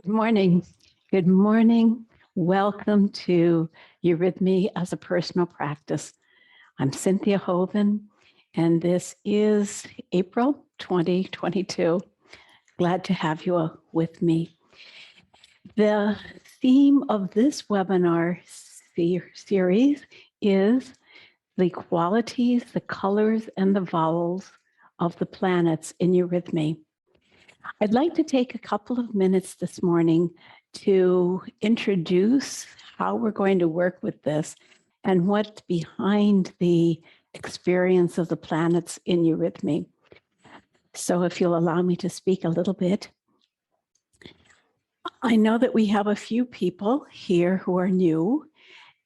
Good morning. Good morning. Welcome to Eurythmy as a personal practice. I'm Cynthia Hoven, and this is April 2022. Glad to have you with me. The theme of this webinar series is the qualities, the colors, and the vowels of the planets in Eurythmy. I'd like to take a couple of minutes this morning to introduce how we're going to work with this and what's behind the experience of the planets in Eurythmy. So if you'll allow me to speak a little bit. I know that we have a few people here who are new,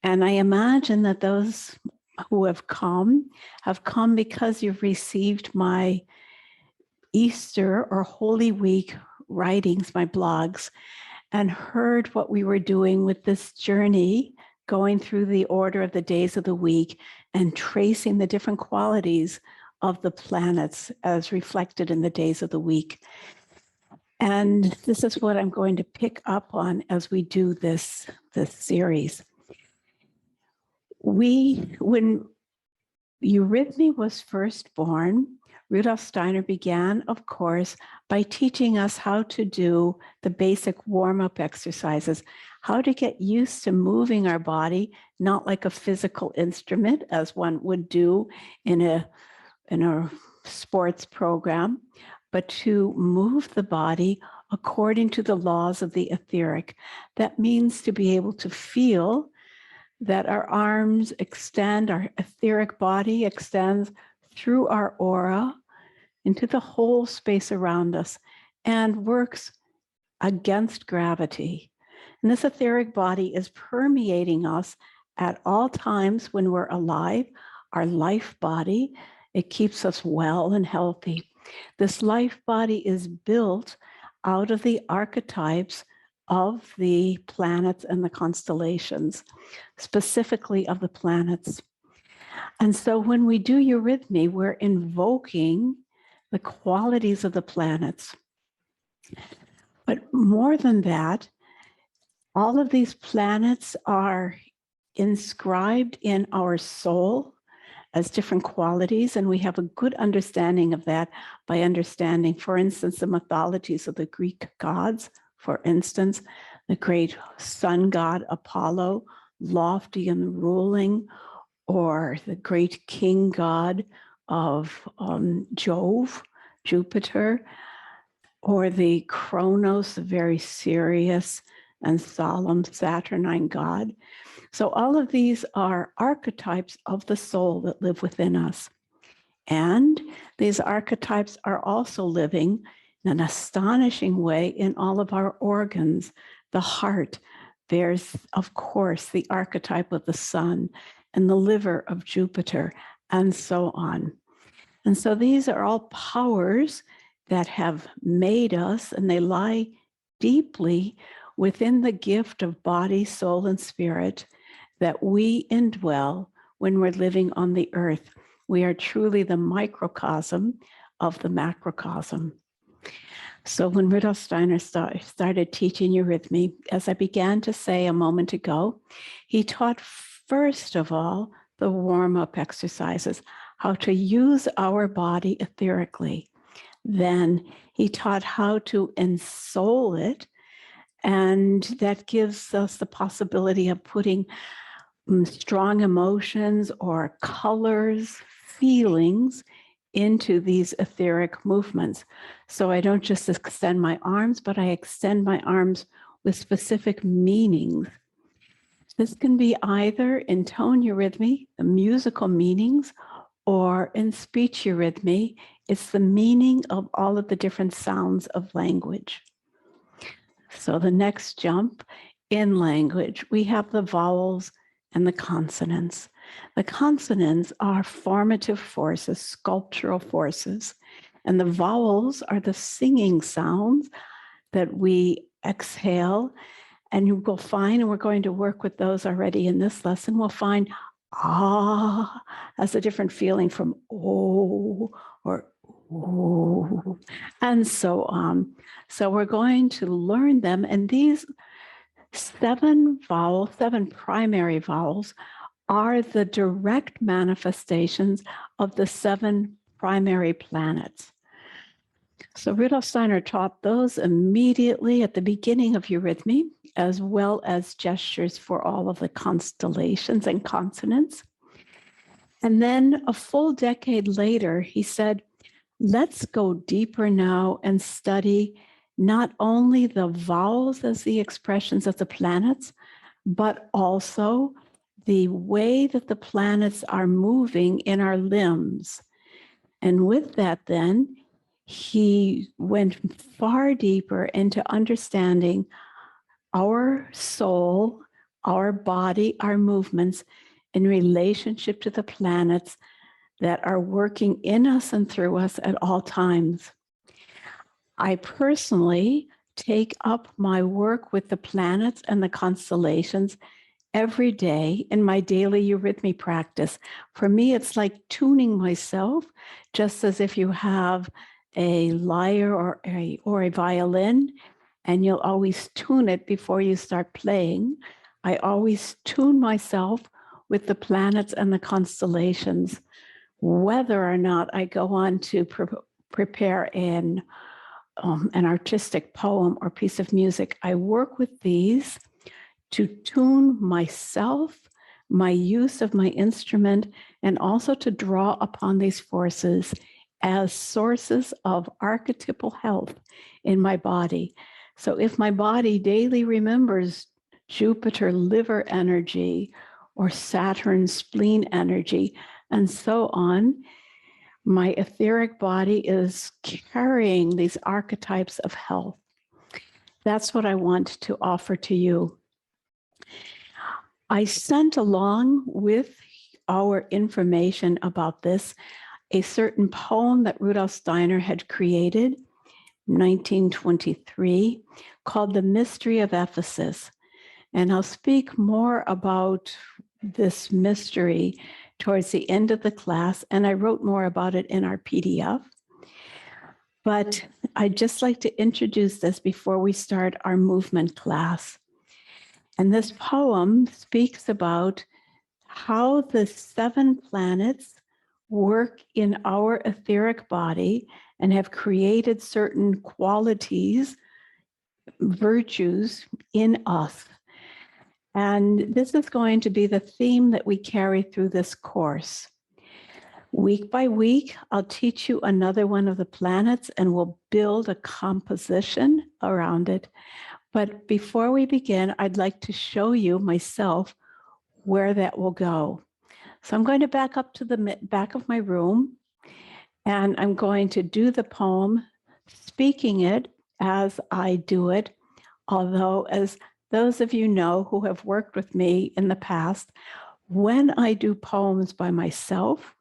and I imagine that those who have come because you've received my Easter or Holy Week writings, my blogs, and heard what we were doing with this journey, going through the order of the days of the week and tracing the different qualities of the planets as reflected in the days of the week. And this is what I'm going to pick up on as we do this series. When Eurythmy was first born, Rudolf Steiner began, of course, by teaching us how to do the basic warm-up exercises, how to get used to moving our body, not like a physical instrument, as one would do in a sports program, but to move the body according to the laws of the etheric. That means to be able to feel that our arms extend, our etheric body extends through our aura into the whole space around us and works against gravity. And this etheric body is permeating us at all times when we're alive, our life body. It keeps us well and healthy. This life body is built out of the archetypes of the planets and the constellations, specifically of the planets. And so when we do Eurythmy, we're invoking the qualities of the planets. But more than that, all of these planets are inscribed in our soul as different qualities, and we have a good understanding of that by understanding, for instance, the mythologies of the Greek gods. For instance, the great sun god Apollo, lofty and ruling, or the great king god of Jupiter, or the Kronos, the very serious and solemn Saturnine god. So all of these are archetypes of the soul that live within us. And these archetypes are also living in an astonishing way in all of our organs. The heart bears, of course, the archetype of the sun, and the liver of Jupiter, and so on. And so these are all powers that have made us, and they lie deeply within the gift of body, soul, and spirit that we indwell when we're living on the earth. We are truly the microcosm of the macrocosm. So when Rudolf Steiner started teaching Eurythmy, as I began to say a moment ago, he taught first of all the warm-up exercises, how to use our body etherically. Then he taught how to ensoul it, and that gives us the possibility of putting strong emotions or colors, feelings into these etheric movements. So I don't just extend my arms, but I extend my arms with specific meanings. This can be either in tone eurythmy, the musical meanings, or in speech eurythmy, it's the meaning of all of the different sounds of language. So the next jump in language, we have the vowels and the consonants. The consonants are formative forces, sculptural forces, and the vowels are the singing sounds that we exhale. And you will find, and we're going to work with those already in this lesson, we'll find ah as a different feeling from oh or Ooh, and so on. So we're going to learn them. And these 7 vowels, 7 primary vowels, are the direct manifestations of the 7 primary planets. So Rudolf Steiner taught those immediately at the beginning of Eurythmy, as well as gestures for all of the constellations and consonants. And then a full decade later, he said, let's go deeper now and study not only the vowels as the expressions of the planets, but also the way that the planets are moving in our limbs. And with that, then, he went far deeper into understanding our soul, our body, our movements in relationship to the planets that are working in us and through us at all times. I personally take up my work with the planets and the constellations every day in my daily Eurythmy practice. For me, it's like tuning myself, just as if you have a lyre or a violin, and you'll always tune it before you start playing. I always tune myself with the planets and the constellations, whether or not I go on to prepare an artistic poem or piece of music. I work with these to tune myself, my use of my instrument, and also to draw upon these forces as sources of archetypal health in my body. So if my body daily remembers Jupiter liver energy or Saturn spleen energy, and so on, my etheric body is carrying these archetypes of health. That's what I want to offer to you. I sent along with our information about this a certain poem that Rudolf Steiner had created in 1923 called The Mystery of Ephesus. And I'll speak more about this mystery towards the end of the class, and I wrote more about it in our PDF. But I'd just like to introduce this before we start our movement class. And this poem speaks about how the 7 planets work in our etheric body and have created certain qualities, virtues in us. And this is going to be the theme that we carry through this course. Week by week, I'll teach you another one of the planets and we'll build a composition around it. But before we begin, I'd like to show you myself where that will go. So I'm going to back up to the back of my room, and I'm going to do the poem, speaking it as I do it, although as those of you know who have worked with me in the past, when I do poems by myself,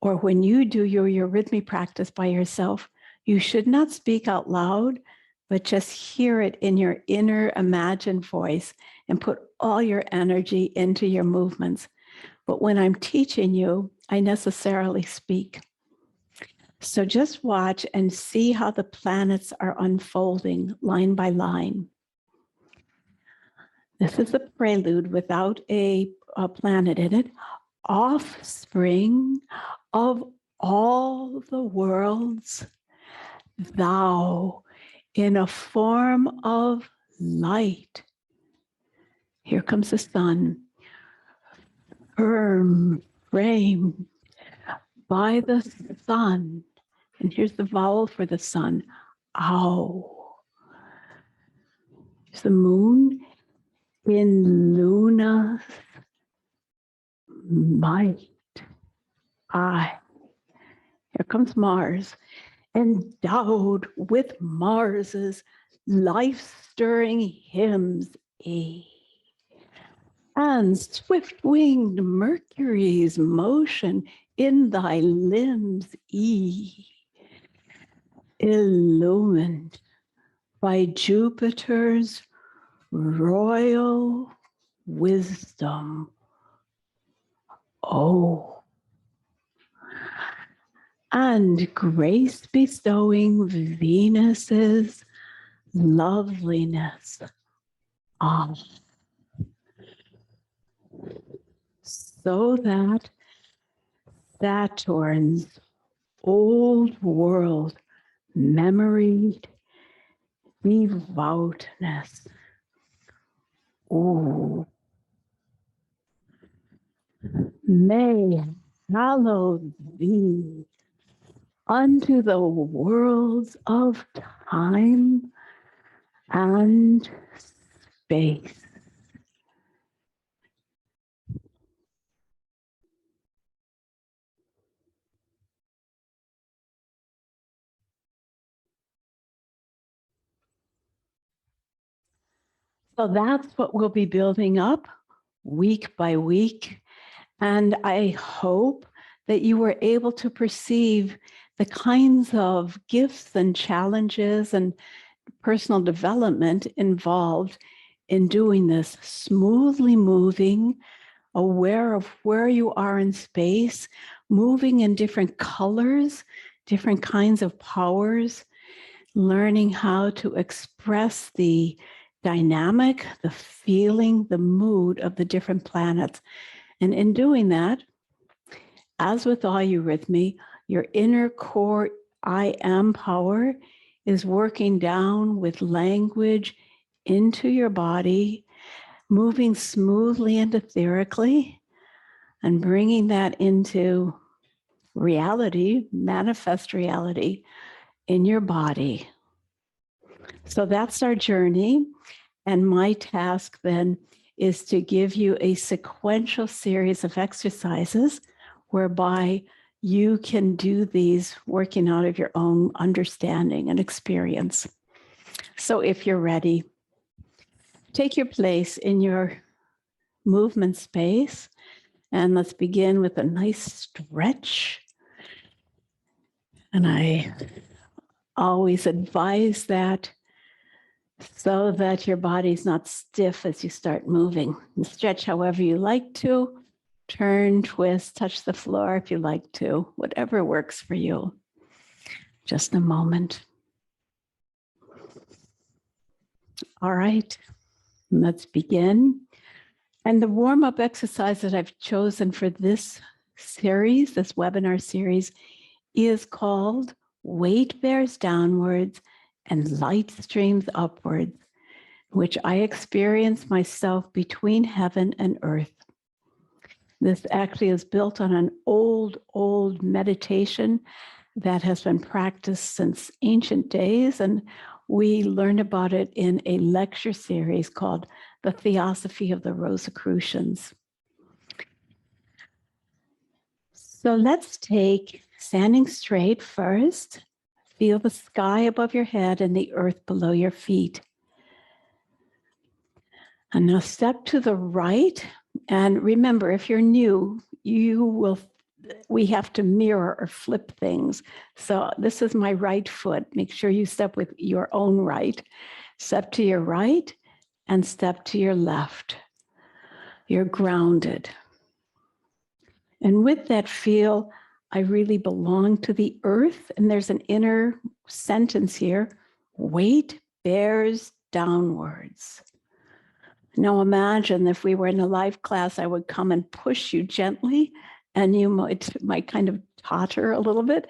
or when you do your Eurythmy practice by yourself, you should not speak out loud, but just hear it in your inner imagined voice and put all your energy into your movements. But when I'm teaching you, I necessarily speak. So just watch and see how the planets are unfolding line by line. This is a prelude without a planet in it. Offspring of all the worlds, thou in a form of light. Here comes the sun, firm framed by the sun. And here's the vowel for the sun, ow. Here's the moon in Luna's might. I. Here comes Mars, endowed with Mars's life-stirring hymns, and swift-winged Mercury's motion in thy limbs, illumined by Jupiter's royal wisdom, and grace bestowing Venus's loveliness off, so that Saturn's old world memory devoutness, ooh, may hallow thee unto the worlds of time and space. So that's what we'll be building up week by week. And I hope that you were able to perceive the kinds of gifts and challenges and personal development involved in doing this, smoothly moving, aware of where you are in space, moving in different colors, different kinds of powers, learning how to express the dynamic, the feeling, the mood of the different planets. And in doing that, as with all eurythmy, your inner core I am power is working down with language into your body, moving smoothly and etherically, and bringing that into reality, manifest reality in your body. So that's our journey. And my task then is to give you a sequential series of exercises whereby you can do these working out of your own understanding and experience. So if you're ready, take your place in your movement space, and let's begin with a nice stretch. And I always advise that so that your body's not stiff as you start moving. And stretch however you like to, turn, twist, touch the floor if you like to, whatever works for you. Just a moment. All right, let's begin. And the warm-up exercise that I've chosen for this series, this webinar series, is called Weight Bears Downwards and Light Streams Upwards, which I experience myself between heaven and earth. This actually is built on an old meditation that has been practiced since ancient days, and we learned about it in a lecture series called The Theosophy of the Rosicrucians. So let's take standing straight first. Feel the sky above your head and the earth below your feet. And now step to the right. And remember, if you're new, we have to mirror or flip things. So this is my right foot. Make sure you step with your own right. Step to your right and step to your left. You're grounded. And with that feel, I really belong to the earth. And there's an inner sentence here, weight bears downwards. Now imagine if we were in a live class, I would come and push you gently and you might kind of totter a little bit.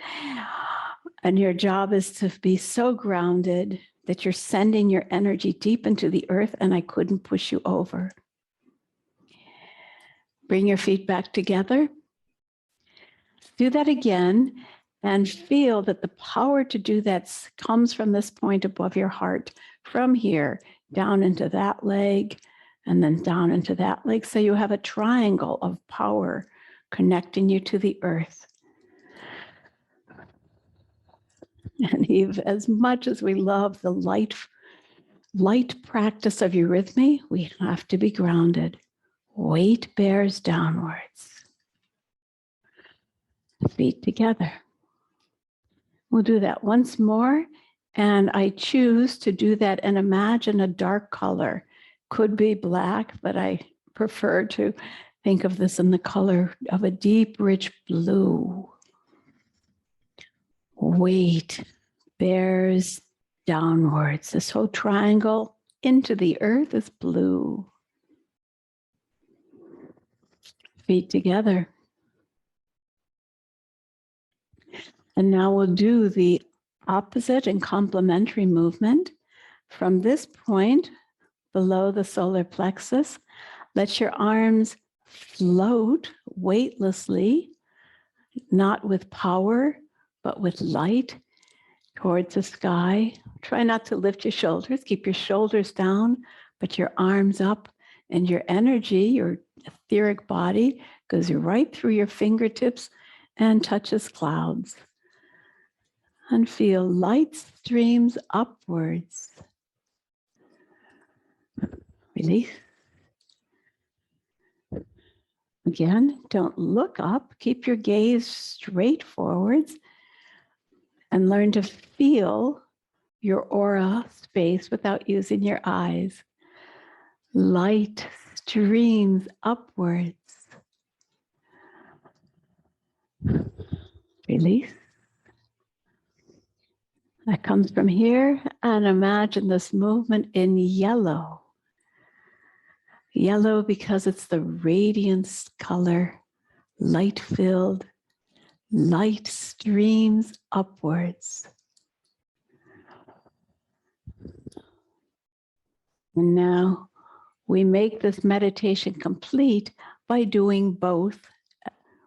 And your job is to be so grounded that you're sending your energy deep into the earth and I couldn't push you over. Bring your feet back together. Do that again and feel that the power to do that comes from this point above your heart, from here down into that leg and then down into that leg. So you have a triangle of power connecting you to the earth. And as much as we love the light practice of eurythmy, we have to be grounded. Weight bears downwards. Feet together. We'll do that once more. And I choose to do that and imagine a dark color. Could be black, but I prefer to think of this in the color of a deep, rich blue. Weight bears downwards. This whole triangle into the earth is blue. Feet together. And now we'll do the opposite and complementary movement. From this point below the solar plexus, let your arms float weightlessly, not with power, but with light towards the sky. Try not to lift your shoulders. Keep your shoulders down, but your arms up, and your energy, your etheric body, goes right through your fingertips and touches clouds. And feel light streams upwards. Release. Again, don't look up. Keep your gaze straight forwards and learn to feel your aura space without using your eyes. Light streams upwards. Release. That comes from here, and imagine this movement in yellow. Yellow because it's the radiance color, light-filled, light streams upwards. And now we make this meditation complete by doing both,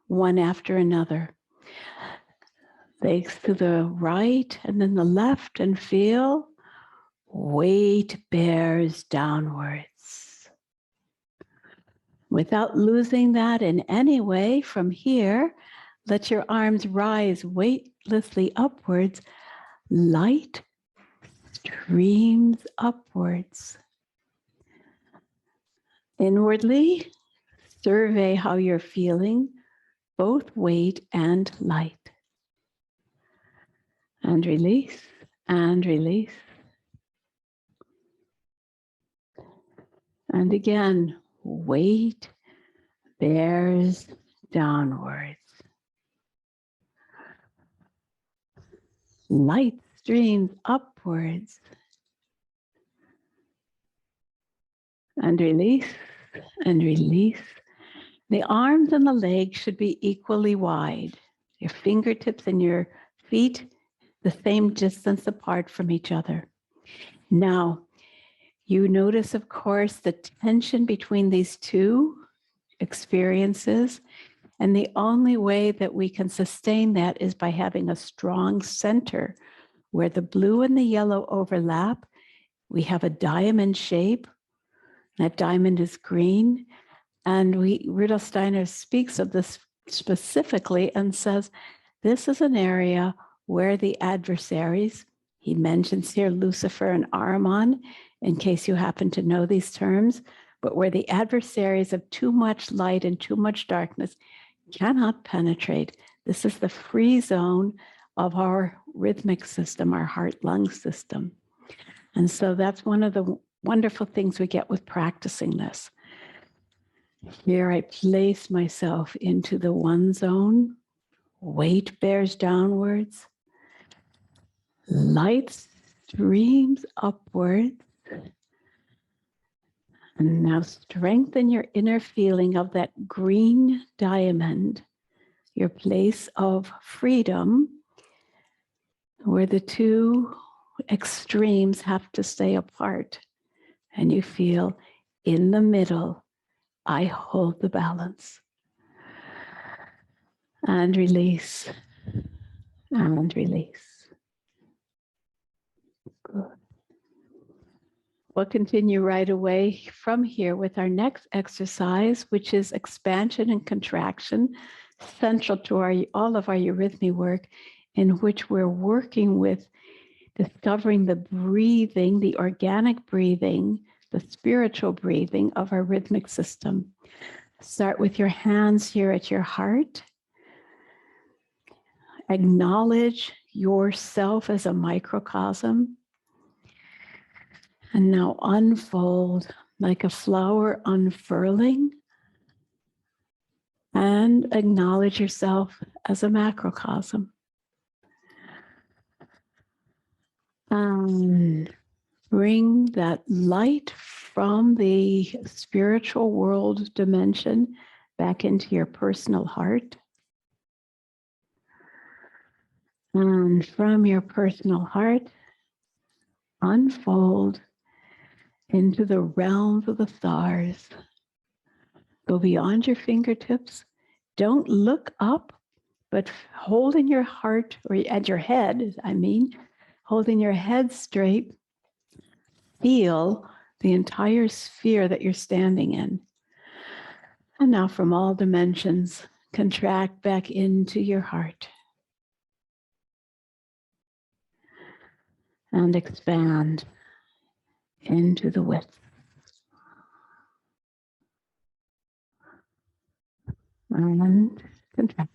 one after another. Legs to the right and then the left, and feel weight bears downwards. Without losing that in any way, from here, let your arms rise weightlessly upwards. Light streams upwards. Inwardly, survey how you're feeling, both weight and light. And release, and release. And again, weight bears downwards. Light streams upwards. And release, and release. The arms and the legs should be equally wide. Your fingertips and your feet the same distance apart from each other. Now, you notice, of course, the tension between these two experiences. And the only way that we can sustain that is by having a strong center where the blue and the yellow overlap. We have a diamond shape. That diamond is green. And Rudolf Steiner speaks of this specifically and says, this is an area where the adversaries, he mentions here Lucifer and Ahriman, in case you happen to know these terms, but where the adversaries of too much light and too much darkness cannot penetrate. This is the free zone of our rhythmic system, our heart-lung system. And so that's one of the wonderful things we get with practicing this. Here I place myself into the one zone. Weight bears downwards. Light streams upwards. And now strengthen your inner feeling of that green diamond, your place of freedom, where the two extremes have to stay apart. And you feel in the middle, I hold the balance. And release, and release. Good. We'll continue right away from here with our next exercise, which is expansion and contraction, central to all of our Eurythmy work, in which we're working with discovering the breathing, the organic breathing, the spiritual breathing of our rhythmic system. Start with your hands here at your heart. Acknowledge yourself as a microcosm. And now unfold like a flower unfurling. And acknowledge yourself as a macrocosm. And bring that light from the spiritual world dimension back into your personal heart. And from your personal heart, unfold into the realms of the stars. Go beyond your fingertips. Don't look up, but holding your heart, or at your head, holding your head straight, feel the entire sphere that you're standing in. And now from all dimensions, contract back into your heart. And expand into the width. And contract.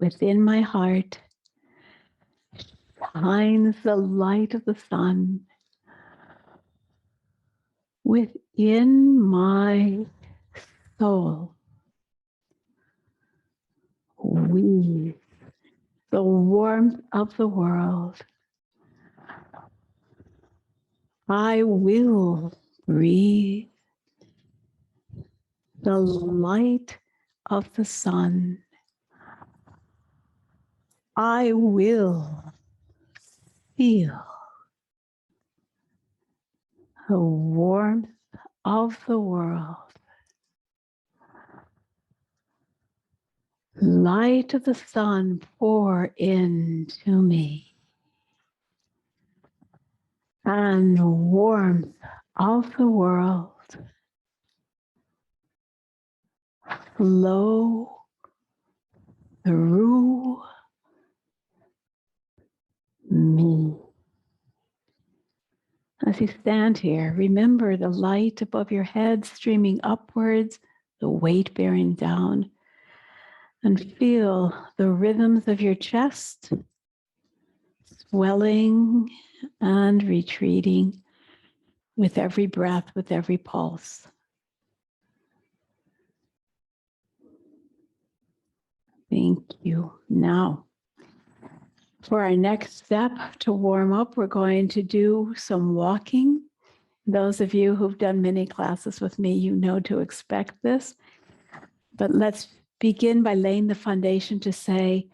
Within my heart shines the light of the sun. Within my soul, we, the warmth of the world. I will breathe the light of the sun. I will feel the warmth of the world. Light of the sun pour into me. And warmth of the world flow through me. As you stand here, remember the light above your head streaming upwards, the weight bearing down, and feel the rhythms of your chest swelling and retreating with every breath, with every pulse. Thank you. Now, for our next step to warm up, we're going to do some walking. Those of you who've done mini classes with me, you know to expect this. But let's begin by laying the foundation to say,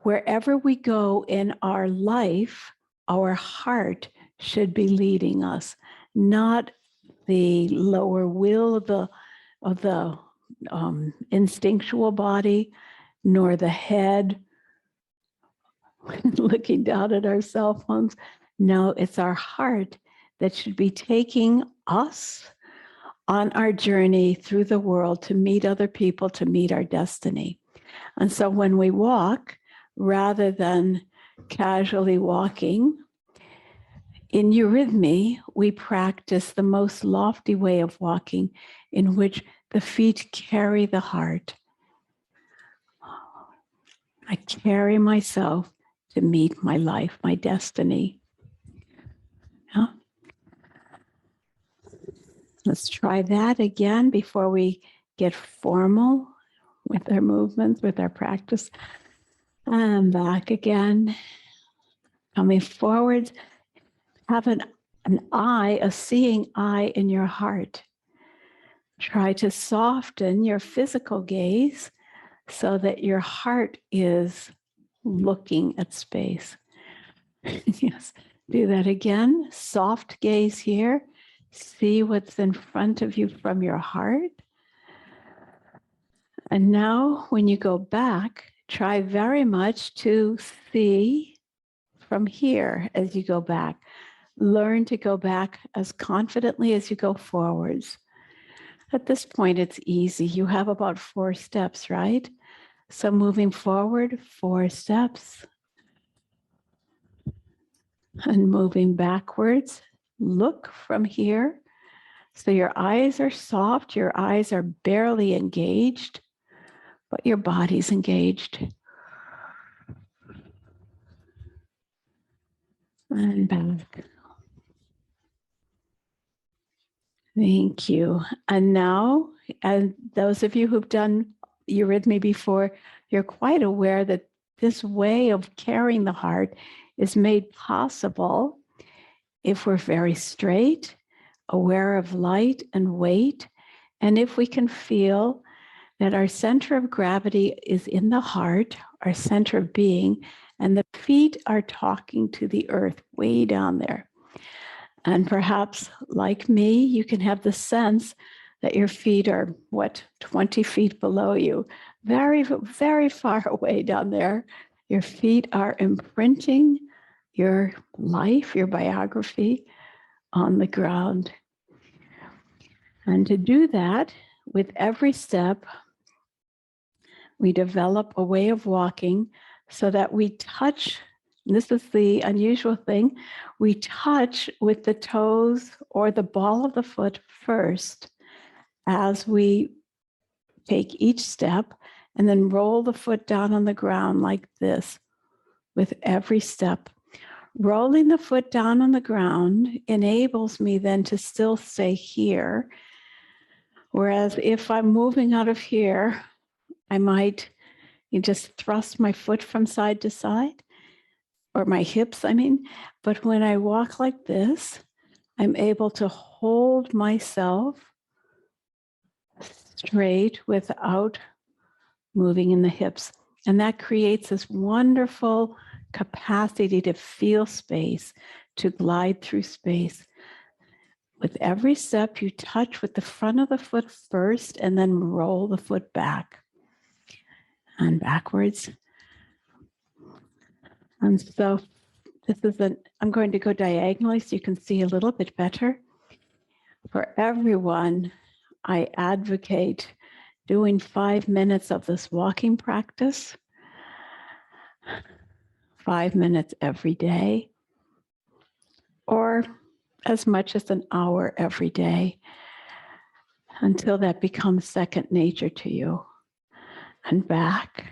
wherever we go in our life, our heart should be leading us, not the lower will of the instinctual body, nor the head looking down at our cell phones. No, it's our heart that should be taking us on our journey through the world to meet other people, to meet our destiny. And so when we walk, rather than casually walking, in Eurythmy, we practice the most lofty way of walking in which the feet carry the heart. I carry myself to meet my life, my destiny. Yeah. Let's try that again before we get formal with our movements, with our practice. And back again. Coming forward, have an eye, a seeing eye in your heart. Try to soften your physical gaze so that your heart is looking at space. Yes, do that again. Soft gaze here. See what's in front of you from your heart. And now when you go back, try very much to see from here as you go back. Learn to go back as confidently as you go forwards. At this point, it's easy. You have about 4 steps, right? So moving forward, 4 steps. And moving backwards, look from here. So your eyes are soft, your eyes are barely engaged, but your body's engaged. And back. Thank you. And now, and those of you who've done Eurythmy before, you're quite aware that this way of carrying the heart is made possible if we're very straight, aware of light and weight, and if we can feel that our center of gravity is in the heart, our center of being, and the feet are talking to the earth way down there. And perhaps, like me, you can have the sense that your feet are, 20 feet below you, very, very far away down there. Your feet are imprinting your life, your biography on the ground. And to do that, with every step, we develop a way of walking so that we touch, and this is the unusual thing, we touch with the toes or the ball of the foot first as we take each step, and then roll the foot down on the ground like this with every step. Rolling the foot down on the ground enables me then to still stay here. Whereas if I'm moving out of here, I might just thrust my foot from side to side, or my hips, I mean. But when I walk like this, I'm able to hold myself straight without moving in the hips. And that creates this wonderful capacity to feel space, to glide through space. With every step, you touch with the front of the foot first and then roll the foot back and backwards. And so this is I'm going to go diagonally so you can see a little bit better. For everyone, I advocate doing 5 minutes of this walking practice, 5 minutes every day, or as much as an hour every day, until that becomes second nature to you. And back.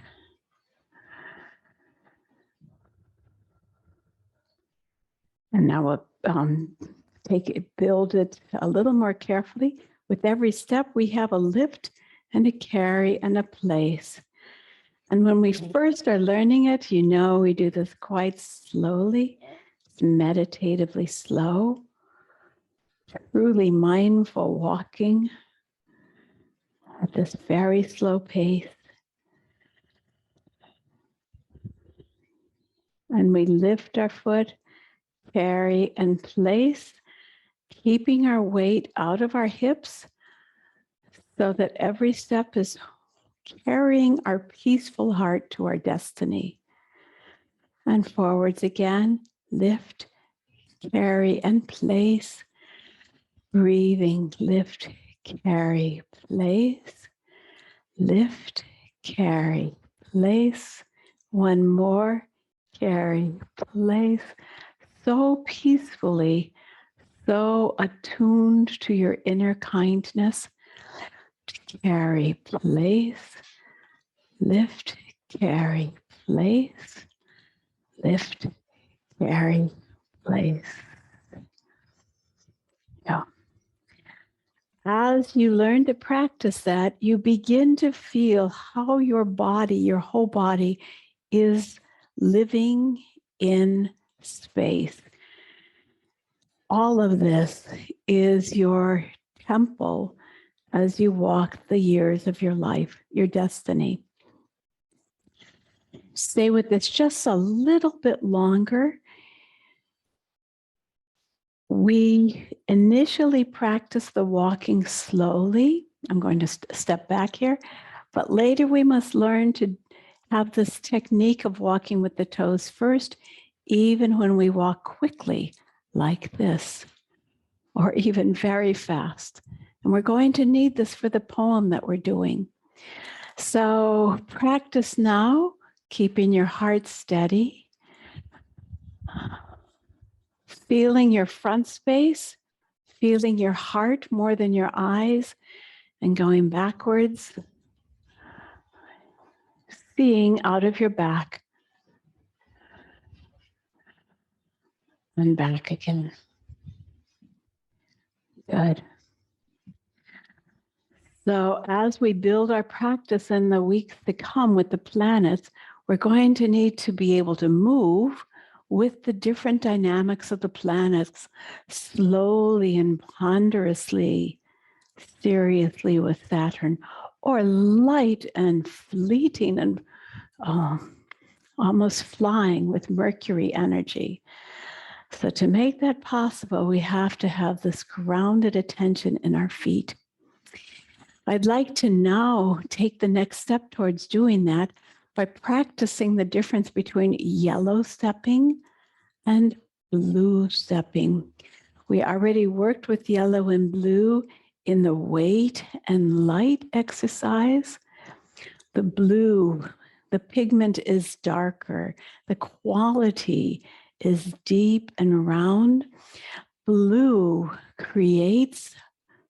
And now we'll build it a little more carefully. With every step, we have a lift and a carry and a place. And when we first are learning it, we do this quite slowly. It's meditatively slow, truly mindful walking at this very slow pace. And we lift our foot, carry and place, keeping our weight out of our hips so that every step is carrying our peaceful heart to our destiny. And forwards again, lift, carry and place, breathing, lift, carry, place, lift, carry, place, one more, carry, place, so peacefully, so attuned to your inner kindness. Carry, place, lift, carry, place, lift, carry, place. Yeah. As you learn to practice that, you begin to feel how your body, your whole body, is living in space. All of this is your temple as you walk the years of your life, your destiny. Stay with this just a little bit longer. We initially practice the walking slowly. I'm going to step back here, but later we must learn to have this technique of walking with the toes first, even when we walk quickly like this, or even very fast. And we're going to need this for the poem that we're doing. So practice now, keeping your heart steady, feeling your front space, feeling your heart more than your eyes, and going backwards, seeing out of your back, and back again. Good. So as we build our practice in the weeks to come with the planets, We're going to need to be able to move with the different dynamics of the planets, slowly and ponderously, seriously with Saturn, or light and fleeting and almost flying with Mercury energy. So to make that possible, we have to have this grounded attention in our feet. I'd like to now take the next step towards doing that by practicing the difference between yellow stepping and blue stepping. We already worked with yellow and blue in the weight and light exercise. The blue, the pigment is darker. The quality is deep and round. Blue creates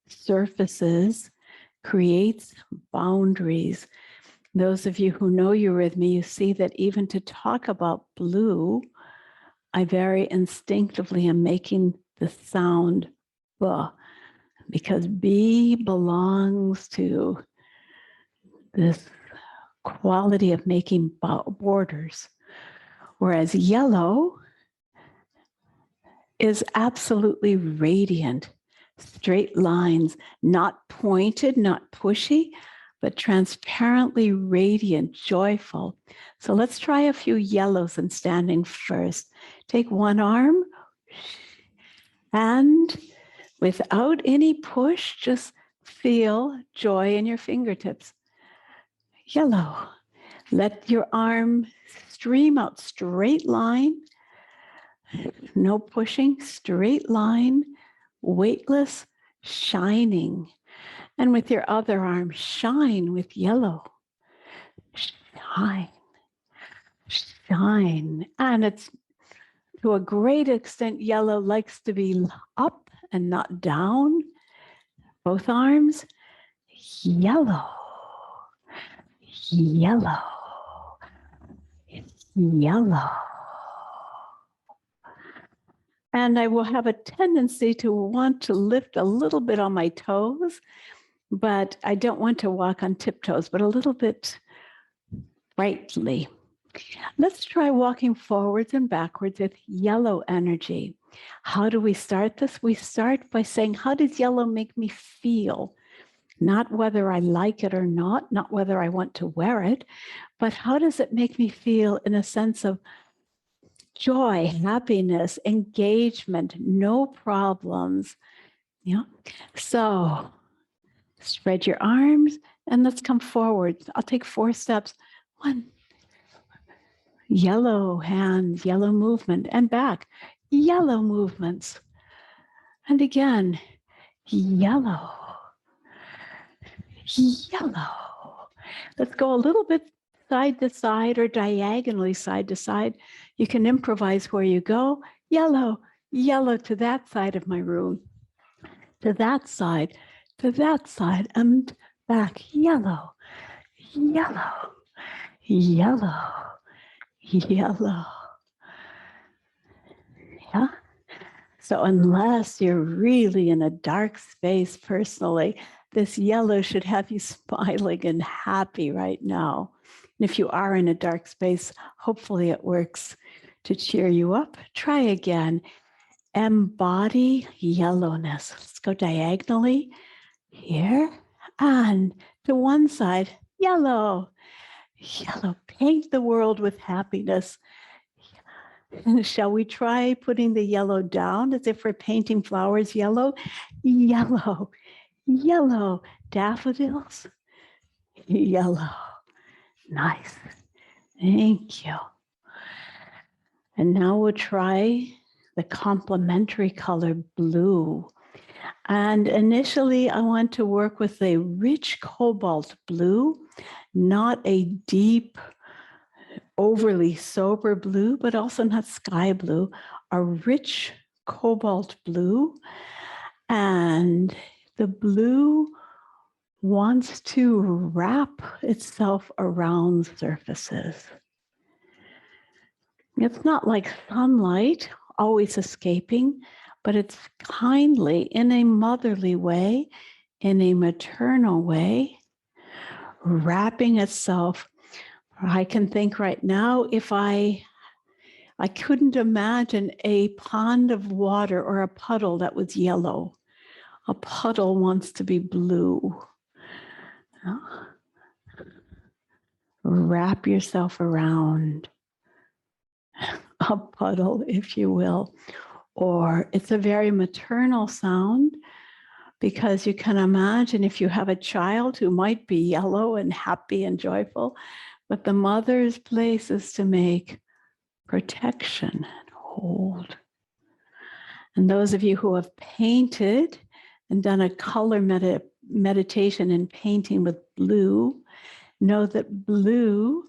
surfaces, creates boundaries. Those of you who know Eurythmy, you see that even to talk about blue, I very instinctively am making the sound B, because B belongs to this quality of making borders, whereas yellow is absolutely radiant, straight lines, not pointed, not pushy, but transparently radiant, joyful. So let's try a few yellows and standing first. Take one arm and without any push, just feel joy in your fingertips. Yellow. Let your arm stream out, straight line. No pushing, straight line, weightless, shining. And with your other arm, shine with yellow. Shine, shine. And it's to a great extent, yellow likes to be up and not down. Both arms, yellow, yellow, yellow. And I will have a tendency to want to lift a little bit on my toes, but I don't want to walk on tiptoes, but a little bit brightly. Let's try walking forwards and backwards with yellow energy. How do we start this? We start by saying, how does yellow make me feel? Not whether I like it or not whether I want to wear it, but how does it make me feel in a sense of joy, happiness, engagement, no problems. Yeah. So spread your arms and let's come forward. I'll take 4 steps. 1, yellow hands, yellow movement, and back, yellow movements. And again, yellow, yellow. Let's go a little bit side to side or diagonally side to side. You can improvise where you go. Yellow, yellow to that side of my room, to that side, and back. Yellow, yellow, yellow, yellow. Yeah. So unless you're really in a dark space personally, this yellow should have you smiling and happy right now. And if you are in a dark space, hopefully it works to cheer you up. Try again. Embody yellowness. Let's go diagonally here and to one side. Yellow, yellow. Paint the world with happiness. Shall we try putting the yellow down as if we're painting flowers yellow? Yellow, yellow. Daffodils, yellow. Nice. Thank you. And now we'll try the complementary color blue. And initially, I want to work with a rich cobalt blue, not a deep, overly sober blue, but also not sky blue, a rich cobalt blue. And the blue wants to wrap itself around surfaces. It's not like sunlight always escaping, but it's kindly, in a motherly way, in a maternal way, wrapping itself I can think right now, if I couldn't imagine a pond of water or a puddle that was yellow. A puddle wants to be blue. Wrap yourself around a puddle, if you will. Or it's a very maternal sound, because you can imagine if you have a child who might be yellow and happy and joyful, but the mother's place is to make protection and hold. And those of you who have painted and done a color meditation and painting with blue know that blue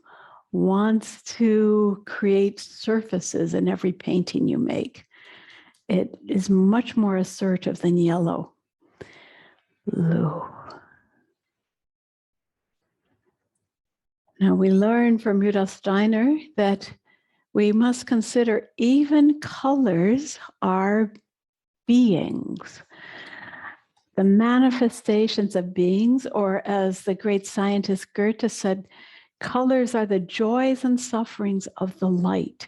wants to create surfaces in every painting you make. It is much more assertive than yellow. Blue. Now we learn from Rudolf Steiner that we must consider even colors are beings. The manifestations of beings, or as the great scientist Goethe said, colors are the joys and sufferings of the light.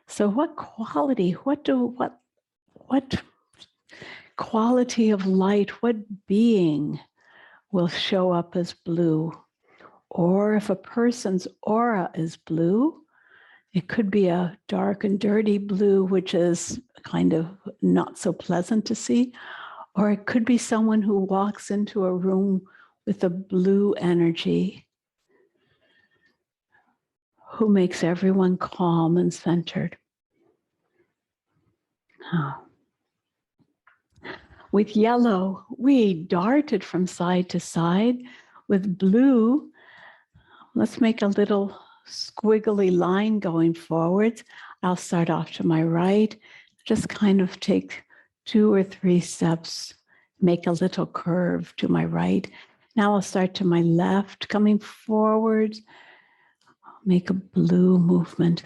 So what quality, what quality of light, what being will show up as blue? Or if a person's aura is blue, it could be a dark and dirty blue, which is kind of not so pleasant to see. Or it could be someone who walks into a room with a blue energy, who makes everyone calm and centered. Oh. With yellow, we darted from side to side. With blue, let's make a little squiggly line going forwards. I'll start off to my right, just kind of take 2 or 3 steps, make a little curve to my right. Now I'll start to my left, coming forwards, make a blue movement.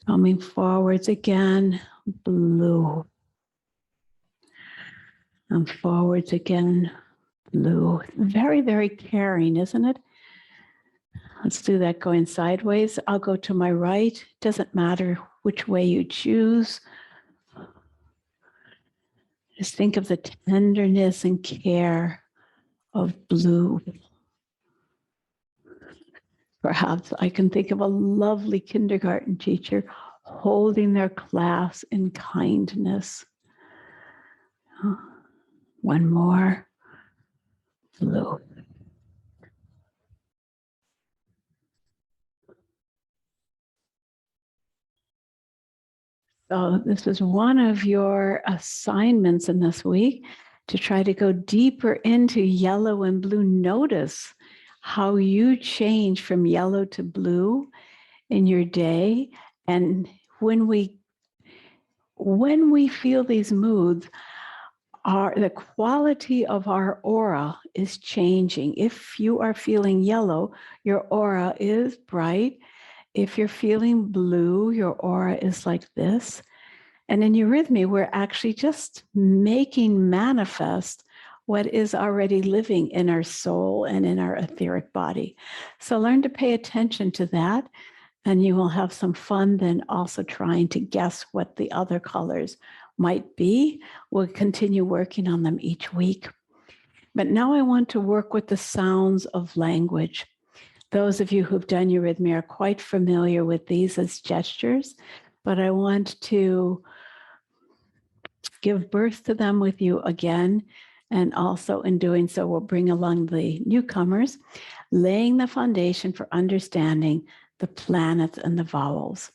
Coming forwards again, blue. And forwards again, blue. Very, very caring, isn't it? Let's do that going sideways. I'll go to my right. Doesn't matter which way you choose. Just think of the tenderness and care of blue. Perhaps I can think of a lovely kindergarten teacher holding their class in kindness. One more, blue. So this is one of your assignments in this week, to try to go deeper into yellow and blue. Notice how you change from yellow to blue in your day. And when we feel these moods, the quality of our aura is changing. If you are feeling yellow, your aura is bright. If you're feeling blue, your aura is like this. And in Eurythmy, we're actually just making manifest what is already living in our soul and in our etheric body. So learn to pay attention to that, and you will have some fun then also trying to guess what the other colors might be. We'll continue working on them each week. But now I want to work with the sounds of language. Those of you who've done Eurythmy are quite familiar with these as gestures, but I want to give birth to them with you again. And also in doing so, we'll bring along the newcomers, laying the foundation for understanding the planets and the vowels.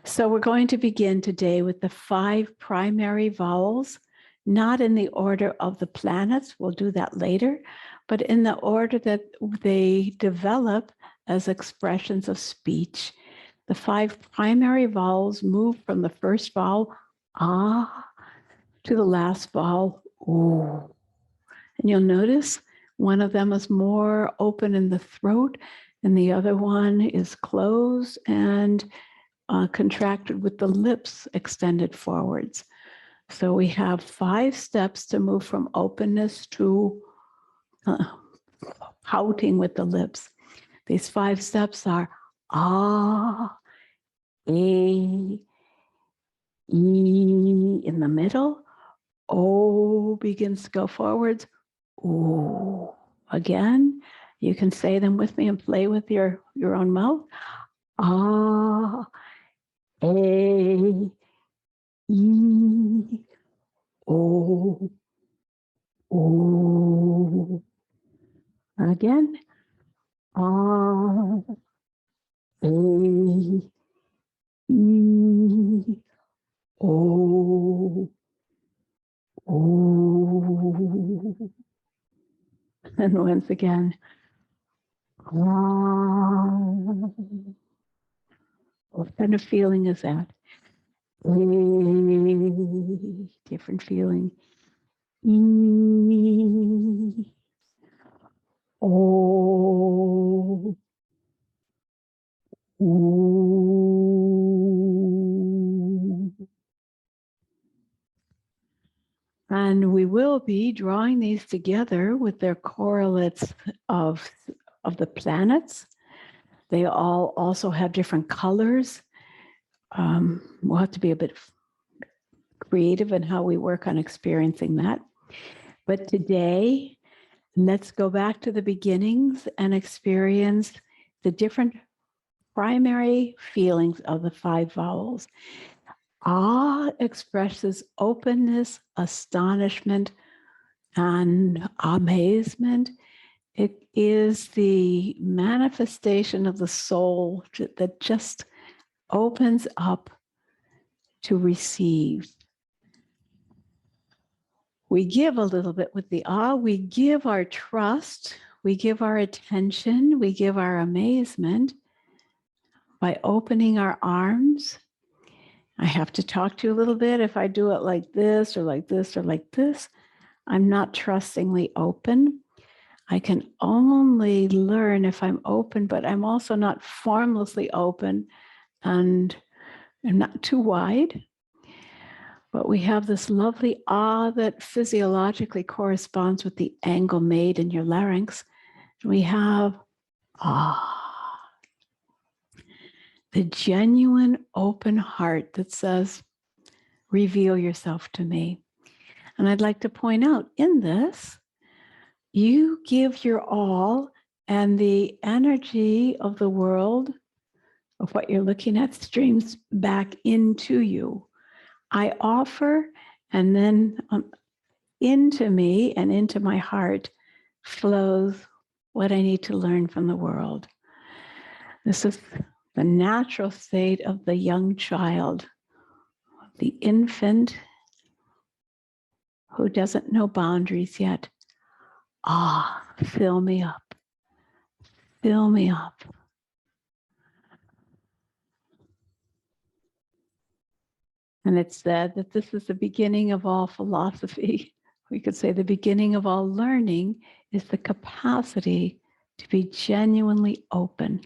So we're going to begin today with the 5 primary vowels, not in the order of the planets, we'll do that later, but in the order that they develop as expressions of speech. The 5 primary vowels move from the first vowel, ah, to the last vowel, ooh. And you'll notice one of them is more open in the throat, and the other one is closed and contracted with the lips extended forwards. So we have 5 steps to move from openness to pouting with the lips. These 5 steps are ah, A, E in the middle. O begins to go forwards. Ooh. Again, you can say them with me and play with your own mouth. Ah, A, E, O, O. Again. Ah, A, E, O, O. And once again. Ah. What kind of feeling is that? Different feeling. E, O, U. And we will be drawing these together with their correlates of the planets. They all also have different colors. We'll have to be a bit creative in how we work on experiencing that. But today, let's go back to the beginnings and experience the different primary feelings of the 5 vowels. Ah expresses openness, astonishment, and amazement. It is the manifestation of the soul that just opens up to receive. We give a little bit with the ah, we give our trust, we give our attention, we give our amazement by opening our arms. I have to talk to you a little bit. If I do it like this or like this or like this, I'm not trustingly open. I can only learn if I'm open, but I'm also not formlessly open and I'm not too wide. But we have this lovely ah that physiologically corresponds with the angle made in your larynx. We have ah, the genuine open heart that says, reveal yourself to me. And I'd like to point out in this, you give your all and the energy of the world of what you're looking at streams back into you. I offer, and then into me and into my heart flows what I need to learn from the world. This is the natural state of the young child, the infant who doesn't know boundaries yet. Ah, fill me up. Fill me up. And it's said that this is the beginning of all philosophy. We could say the beginning of all learning is the capacity to be genuinely open.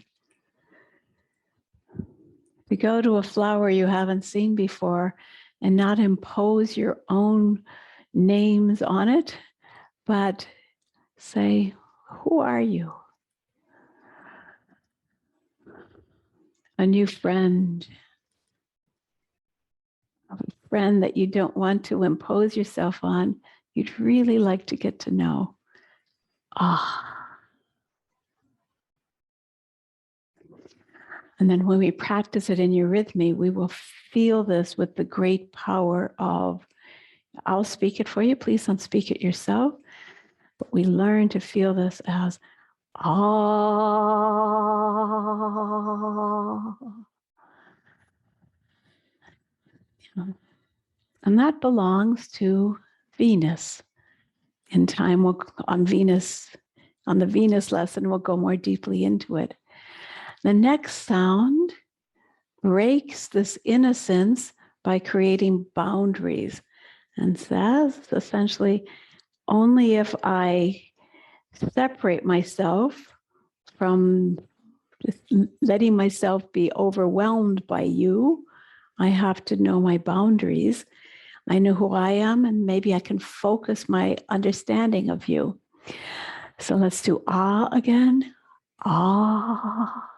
To go to a flower you haven't seen before and not impose your own names on it, but say, who are you? A new friend, a friend that you don't want to impose yourself on, you'd really like to get to know. Ah. And then when we practice it in Eurythmy, we will feel this with the great power of, I'll speak it for you, please don't speak it yourself. But we learn to feel this as, ah. And that belongs to Venus. In time, on the Venus lesson, we'll go more deeply into it. The next sound breaks this innocence by creating boundaries and says essentially, only if I separate myself from just letting myself be overwhelmed by you, I have to know my boundaries. I know who I am, and maybe I can focus my understanding of you. So let's do ah again. Ah.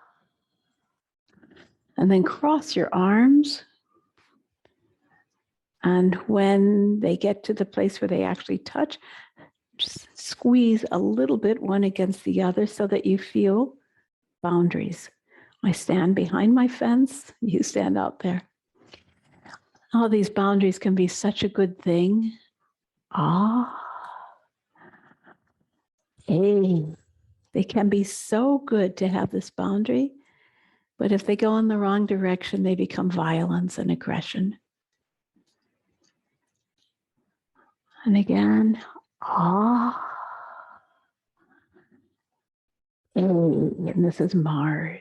And then cross your arms. And when they get to the place where they actually touch, just squeeze a little bit one against the other so that you feel boundaries. I stand behind my fence, you stand out there. All these boundaries can be such a good thing. Ah, hey. They can be so good to have this boundary, but if they go in the wrong direction, they become violence and aggression. And again, ah, hey, and this is Mars.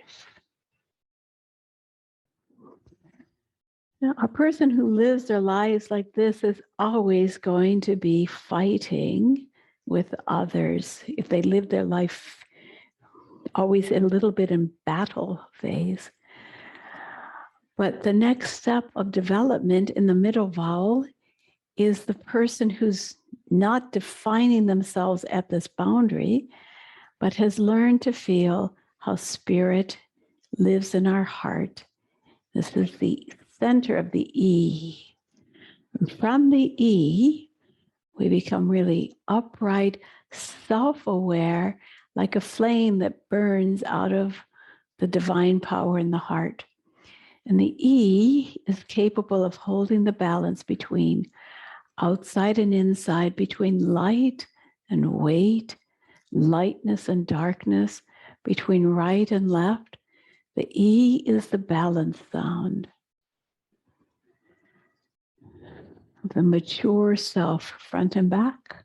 Now, a person who lives their lives like this is always going to be fighting with others. If they live their life always a little bit in battle phase. But the next step of development in the middle vowel is the person who's not defining themselves at this boundary, but has learned to feel how spirit lives in our heart. This is the center of the E. And from the E, we become really upright, self-aware, like a flame that burns out of the divine power in the heart. And the E is capable of holding the balance between outside and inside, between light and weight, lightness and darkness, between right and left. The E is the balance sound. The mature self, front and back,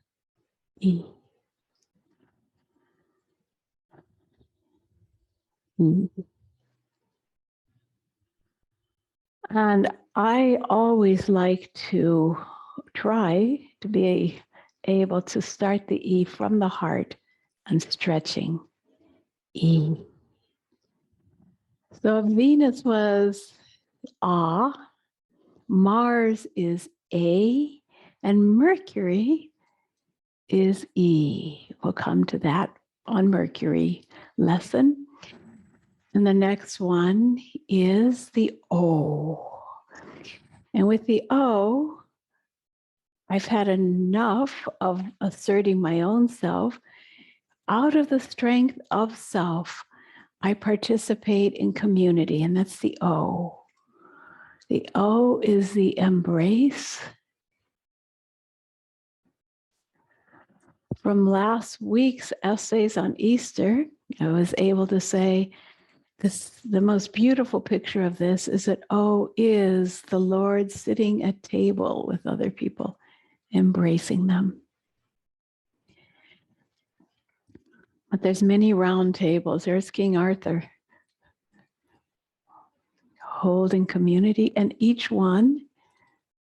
E. E. And I always like to try to be able to start the E from the heart and stretching. E. So Venus was Ah, Mars is A, and Mercury is E. We'll come to that on Mercury lesson. And the next one is the O. And with the O, I've had enough of asserting my own self. Out of the strength of self, I participate in community, and that's the O. The O is the embrace. From last week's essays on Easter, I was able to say this, the most beautiful picture of this is that O is the Lord sitting at table with other people, embracing them. But there's many round tables. There's King Arthur holding community, and each one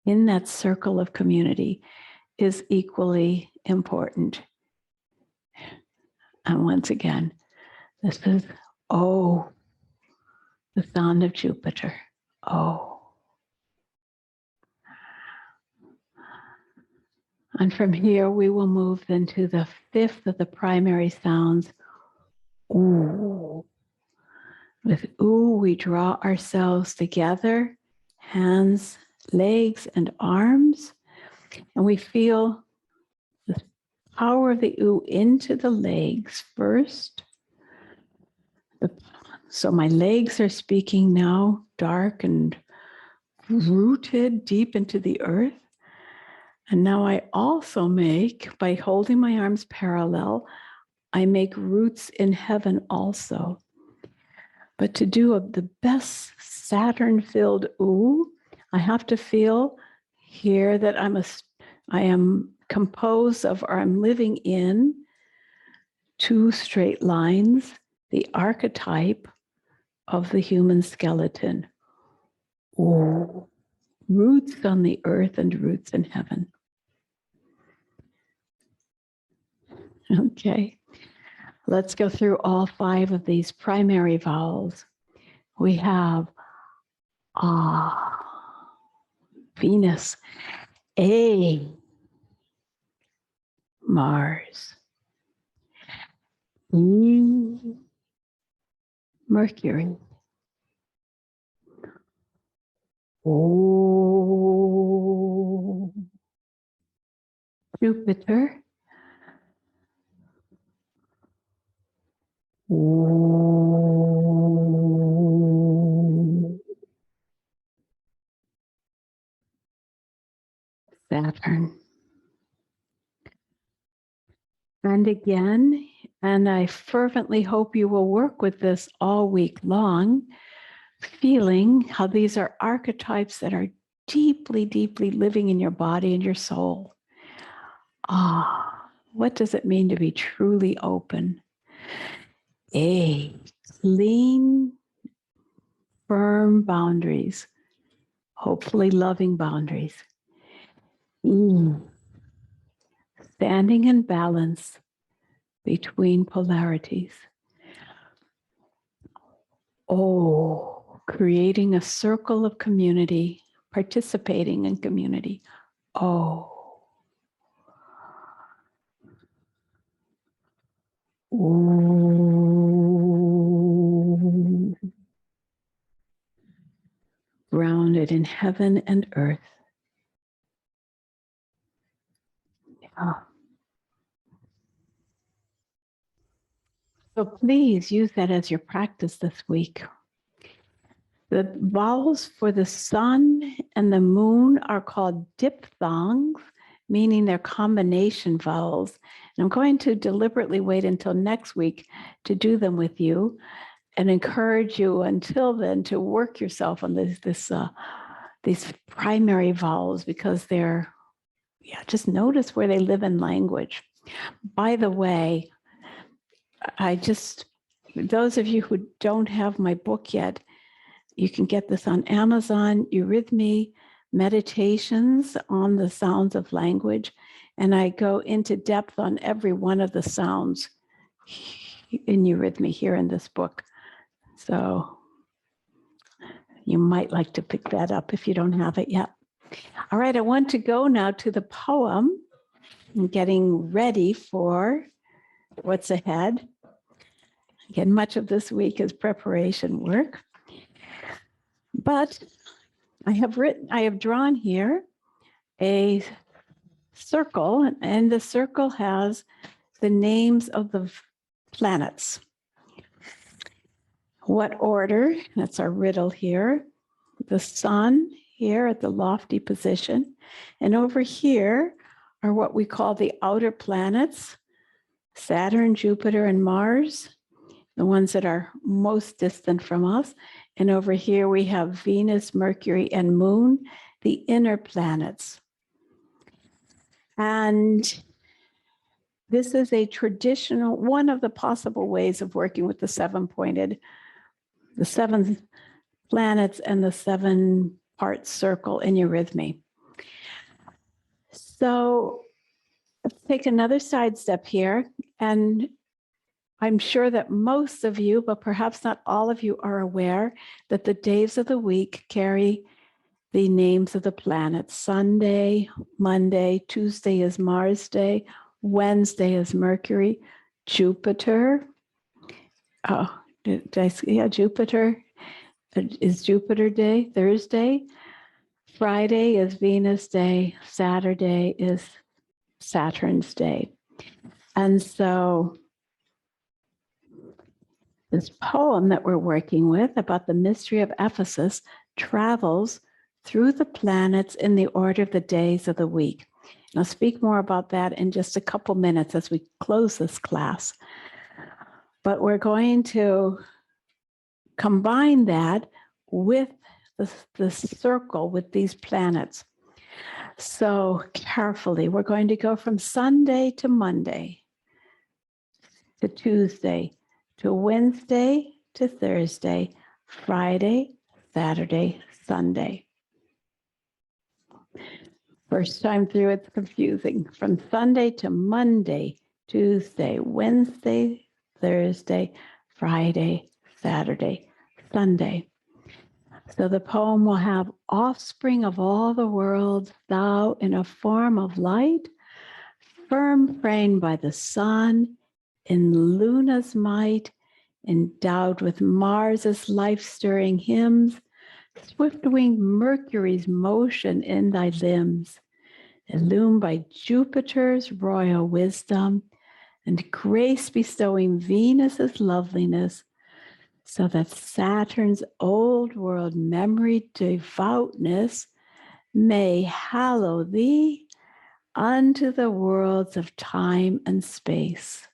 in that circle of community is equally important. And once again, this is O, the sound of Jupiter. O. And from here, we will move then to the fifth of the primary sounds, ooh. With ooh, we draw ourselves together, hands, legs, and arms, and we feel the power of the ooh into the legs first. So my legs are speaking now, dark and rooted deep into the earth. And now I also make, by holding my arms parallel, I make roots in heaven also. But to do the best Saturn-filled ooh, I have to feel here that I am composed of, or I'm living in two straight lines, the archetype of the human skeleton. Ooh, roots on the earth and roots in heaven. Okay, let's go through all five of these primary vowels. We have Ah, Venus, A, Mars, E, Mercury. Oh. Jupiter. Oh. Saturn. And again, and I fervently hope you will work with this all week long, feeling how these are archetypes that are deeply, deeply living in your body and your soul. What does it mean to be truly open? A, clean, firm boundaries, hopefully loving boundaries. Standing in balance between polarities. Oh, creating a circle of community, participating in community. Oh. Ooh. Grounded in heaven and earth. Yeah. So please use that as your practice this week. The vowels for the sun and the moon are called diphthongs, meaning they're combination vowels. And I'm going to deliberately wait until next week to do them with you and encourage you until then to work yourself on these primary vowels, because they're, just notice where they live in language. By the way, those of you who don't have my book yet, you can get this on Amazon, Eurythmy, Meditations on the Sounds of Language. And I go into depth on every one of the sounds in Eurythmy here in this book. So you might like to pick that up if you don't have it yet. All right, I want to go now to the poem. I'm getting ready for what's ahead. Again, much of this week is preparation work. But I have drawn here a circle, and the circle has the names of the planets. What order? That's our riddle here. The sun here at the lofty position. And over here are what we call the outer planets, Saturn, Jupiter, and Mars, the ones that are most distant from us. And over here we have Venus, Mercury, and Moon, the inner planets. And this is a traditional, one of the possible ways of working with the seven planets and the 7-part circle in Eurythmy. So let's take another side step here. And I'm sure that most of you, but perhaps not all of you, are aware that the days of the week carry the names of the planets. Sunday, Monday, Tuesday is Mars Day, Wednesday is Mercury, Jupiter. Oh, did I see? Yeah, Jupiter is Jupiter Day, Thursday. Friday is Venus Day, Saturday is Saturn's Day. And so this poem that we're working with about the Mystery of Ephesus travels through the planets in the order of the days of the week. And I'll speak more about that in just a couple minutes as we close this class. But we're going to combine that with the circle with these planets. So carefully, we're going to go from Sunday to Monday, to Tuesday, to Wednesday, to Thursday, Friday, Saturday, Sunday. First time through, it's confusing. From Sunday to Monday, Tuesday, Wednesday, Thursday, Friday, Saturday, Sunday. So the poem will have offspring of all the world, thou in a form of light, firm framed by the sun, in Luna's might, endowed with Mars's life-stirring hymns, swift-winged Mercury's motion in thy limbs, illumined by Jupiter's royal wisdom, and grace-bestowing Venus's loveliness, so that Saturn's old world memory devoutness may hallow thee unto the worlds of time and space.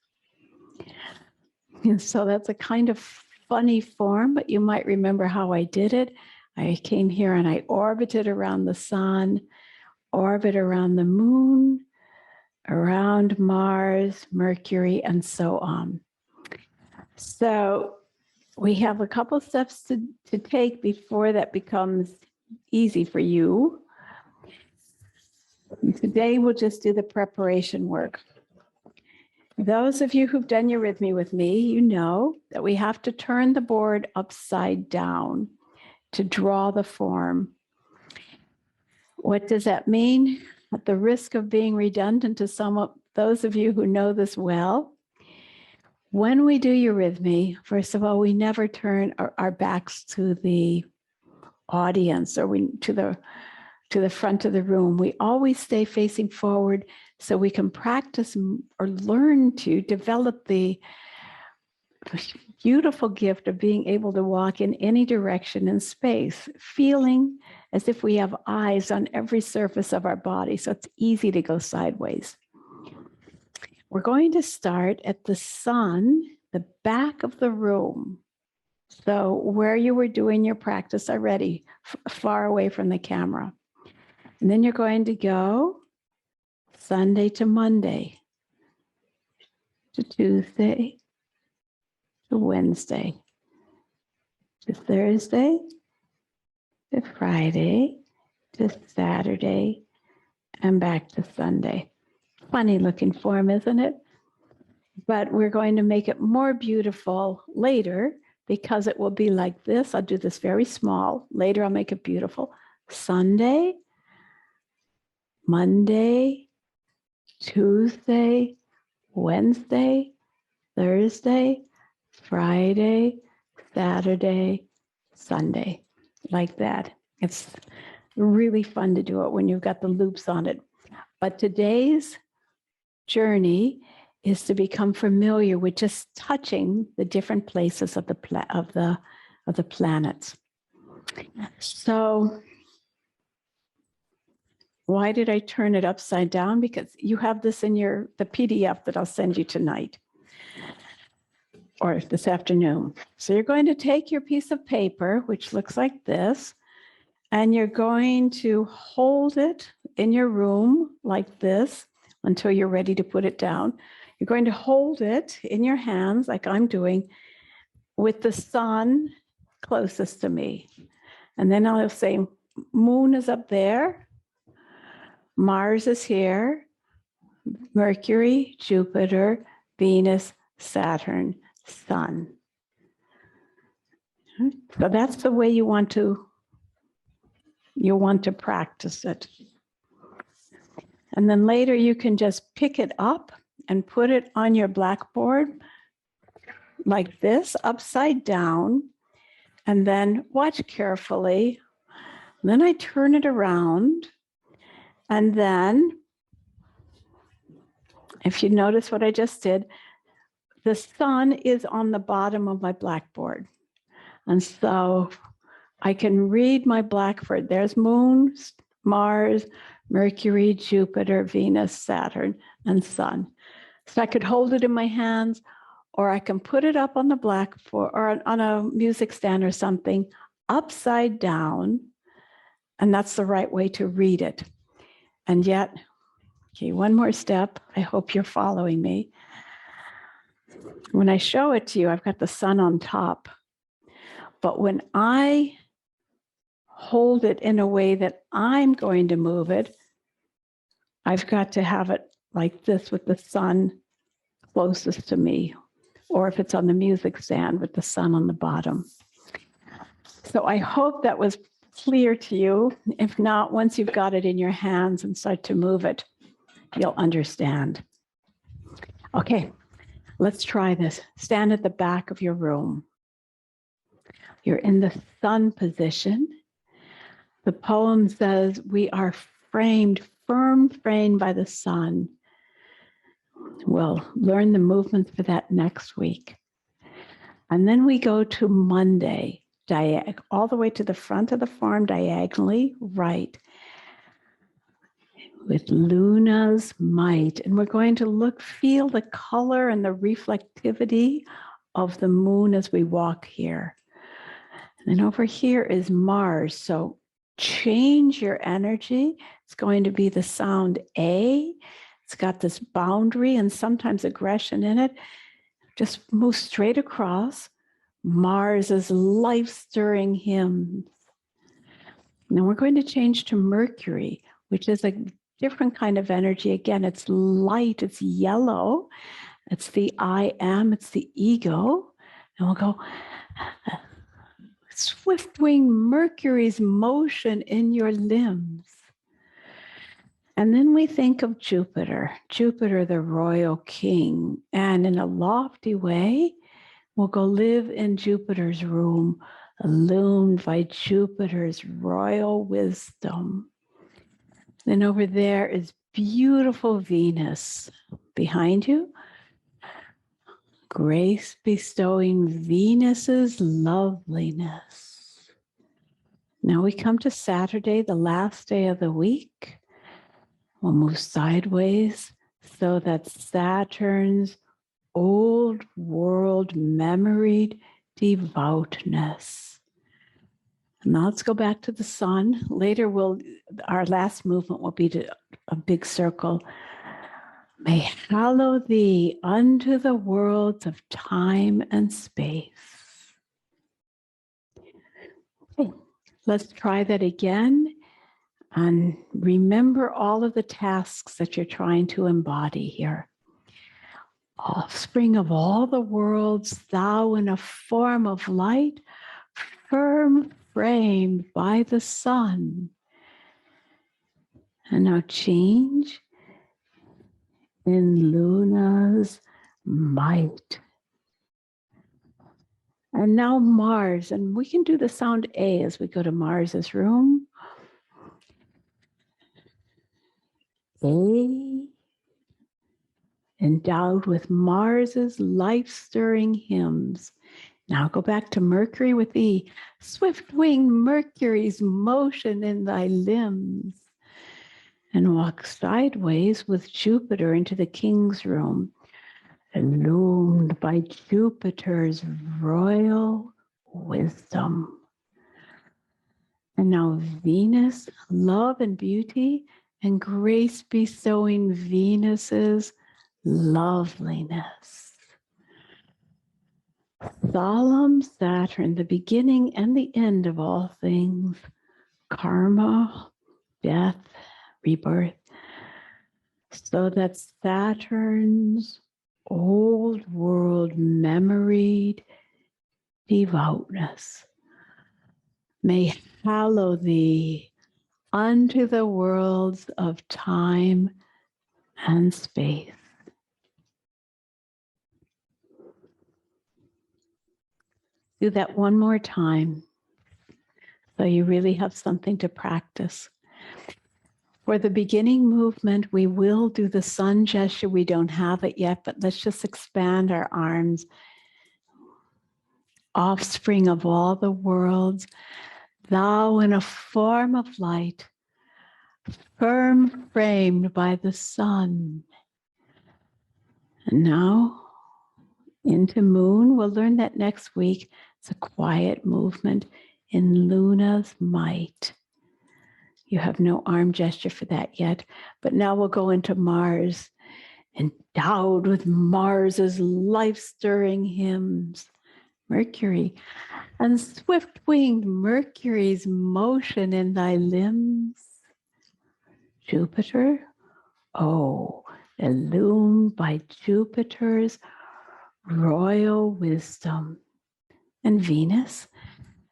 And so that's a kind of funny form, but you might remember how I did it. I came here and I orbited around the sun, orbit around the moon, around Mars, Mercury, and so on. So we have a couple steps to take before that becomes easy for you. Today we'll just do the preparation work. Those of you who've done Eurythmy with me, you know that we have to turn the board upside down to draw the form. What does that mean? At the risk of being redundant to some of those of you who know this well, when we do Eurythmy, first of all, we never turn our backs to the audience or to the front of the room. We always stay facing forward so we can practice or learn to develop the beautiful gift of being able to walk in any direction in space, feeling as if we have eyes on every surface of our body, so it's easy to go sideways. We're going to start at the sun, the back of the room. So where you were doing your practice already, far away from the camera. And then you're going to go Sunday to Monday, to Tuesday, to Wednesday, to Thursday, to Friday, to Saturday, and back to Sunday. Funny looking form, isn't it? But we're going to make it more beautiful later because it will be like this. I'll do this very small. Later, I'll make it beautiful. Sunday, Monday, Tuesday, Wednesday, Thursday, Friday, Saturday, Sunday, like that. It's really fun to do it when you've got the loops on it. But today's journey is to become familiar with just touching the different places of the planets. So why did I turn it upside down? Because you have this in the PDF that I'll send you tonight or this afternoon. So you're going to take your piece of paper, which looks like this, and you're going to hold it in your room like this until you're ready to put it down. You're going to hold it in your hands like I'm doing with the sun closest to me. And then I'll say, moon is up there. Mars is here. Mercury, Jupiter, Venus, Saturn, Sun. So that's the way you want to practice it. And then later you can just pick it up and put it on your blackboard like this, upside down, and then watch carefully. And then I turn it around, and then if you notice what I just did, the sun is on the bottom of my blackboard. And so I can read my blackboard. There's moon, Mars, Mercury, Jupiter, Venus, Saturn, and Sun. So I could hold it in my hands, or I can put it up on the blackboard or on a music stand or something upside down. And that's the right way to read it. And yet, okay, one more step. I hope you're following me. When I show it to you, I've got the sun on top. But when I hold it in a way that I'm going to move it, I've got to have it like this with the sun closest to me, or if it's on the music stand with the sun on the bottom. So I hope that was clear to you. If not, once you've got it in your hands and start to move it, you'll understand. Okay, Let's try this. Stand at the back of your room. You're in the sun position. The poem says we are framed, firm framed by the sun. We'll learn the movements for that next week. And then we go to Monday, all the way to the front of the form, diagonally right, with Luna's might. And we're going to feel the color and the reflectivity of the moon as we walk here. And then over here is Mars. So change your energy. It's going to be the sound A. It's got this boundary and sometimes aggression in it. Just move straight across. Mars is life-stirring hymns. And then we're going to change to Mercury, which is a different kind of energy. Again, it's light, it's yellow. It's the I am, it's the ego. And we'll go, swift wing Mercury's motion in your limbs. And then we think of Jupiter, the royal king. And in a lofty way, we'll go live in Jupiter's room, illumined by Jupiter's royal wisdom. Then over there is beautiful Venus behind you. Grace bestowing Venus's loveliness. Now we come to Saturday, the last day of the week. We'll move sideways so that Saturn's old world memoried devoutness. Now let's go back to the sun. Later, our last movement will be to a big circle. May hallow thee unto the worlds of time and space. Okay, let's try that again. And remember all of the tasks that you're trying to embody here. Offspring of all the worlds, thou in a form of light, firm framed by the sun. And now change in Luna's might. And now Mars, and we can do the sound A as we go to Mars's room. A, endowed with Mars's life-stirring hymns. Now go back to Mercury with E. Swift-winged Mercury's motion in thy limbs. And walk sideways with Jupiter into the king's room, illumined by Jupiter's royal wisdom. And now Venus, love and beauty, and grace bestowing Venus's loveliness. Solemn Saturn, the beginning and the end of all things, karma, death, rebirth, so that Saturn's old world memoried devoutness may hallow thee unto the worlds of time and space. Do that one more time so you really have something to practice. For the beginning movement, we will do the sun gesture. We don't have it yet, but let's just expand our arms. Offspring of all the worlds, thou in a form of light, firm framed by the sun. And now into moon. We'll learn that next week. It's a quiet movement in Luna's might. You have no arm gesture for that yet, but now we'll go into Mars, endowed with Mars's life-stirring hymns. Mercury, and swift-winged Mercury's motion in thy limbs. Jupiter, oh, illumined by Jupiter's royal wisdom. And Venus,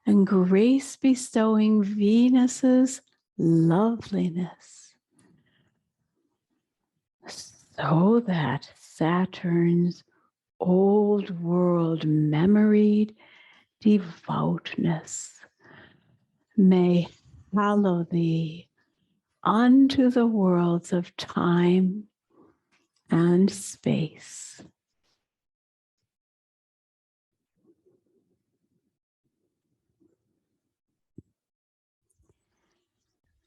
and grace bestowing Venus's loveliness, so that Saturn's old world memoried devoutness may hallow thee unto the worlds of time and space.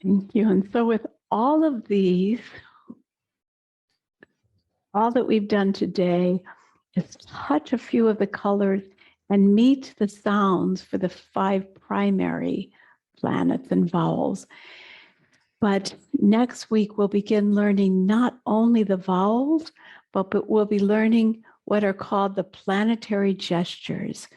Thank you. And so with all of these, all that we've done today is touch a few of the colors and meet the sounds for the 5 primary planets and vowels. But next week, we'll begin learning not only the vowels, but we'll be learning what are called the planetary gestures,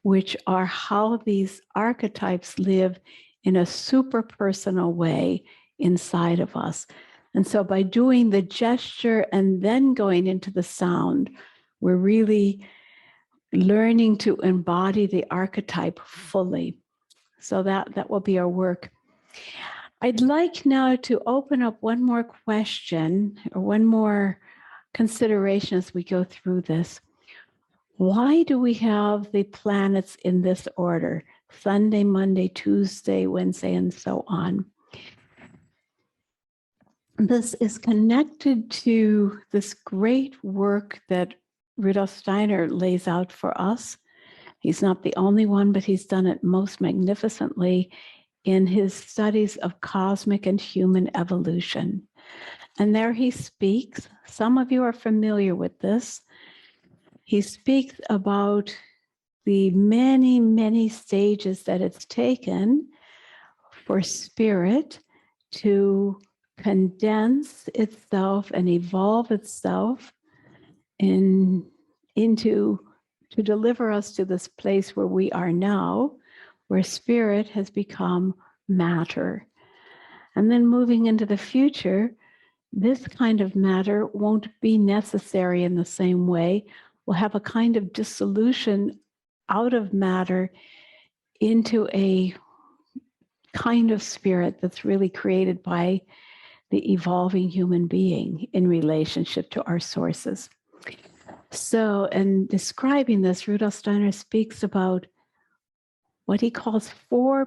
which are how these archetypes live in a super personal way inside of us. And so by doing the gesture and then going into the sound, we're really learning to embody the archetype fully. So that will be our work. I'd like now to open up one more question or one more consideration as we go through this. Why do we have the planets in this order? Sunday, Monday, Tuesday, Wednesday, and so on. This is connected to this great work that Rudolf Steiner lays out for us. He's not the only one, but he's done it most magnificently in his studies of cosmic and human evolution. And there he speaks, some of you are familiar with this. He speaks about the many, many stages that it's taken for spirit to condense itself and evolve itself to deliver us to this place where we are now, where spirit has become matter. And then moving into the future, this kind of matter won't be necessary in the same way. We'll have a kind of dissolution out of matter into a kind of spirit that's really created by the evolving human being in relationship to our sources. So, in describing this, Rudolf Steiner speaks about what he calls 3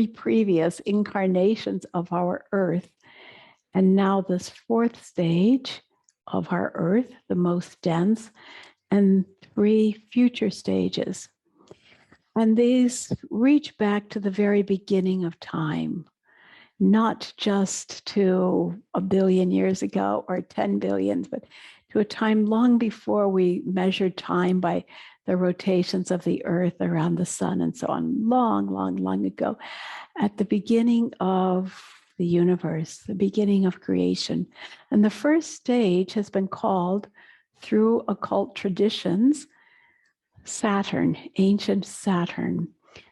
previous incarnations of our Earth. And now this 4th stage of our Earth, the most dense, and 3 future stages. And these reach back to the very beginning of time, not just to 1 billion years ago or 10 billion, but to a time long before we measured time by the rotations of the Earth around the sun and so on, long, long, long ago, at the beginning of the universe, the beginning of creation. And the first stage has been called, through occult traditions, Saturn, ancient Saturn.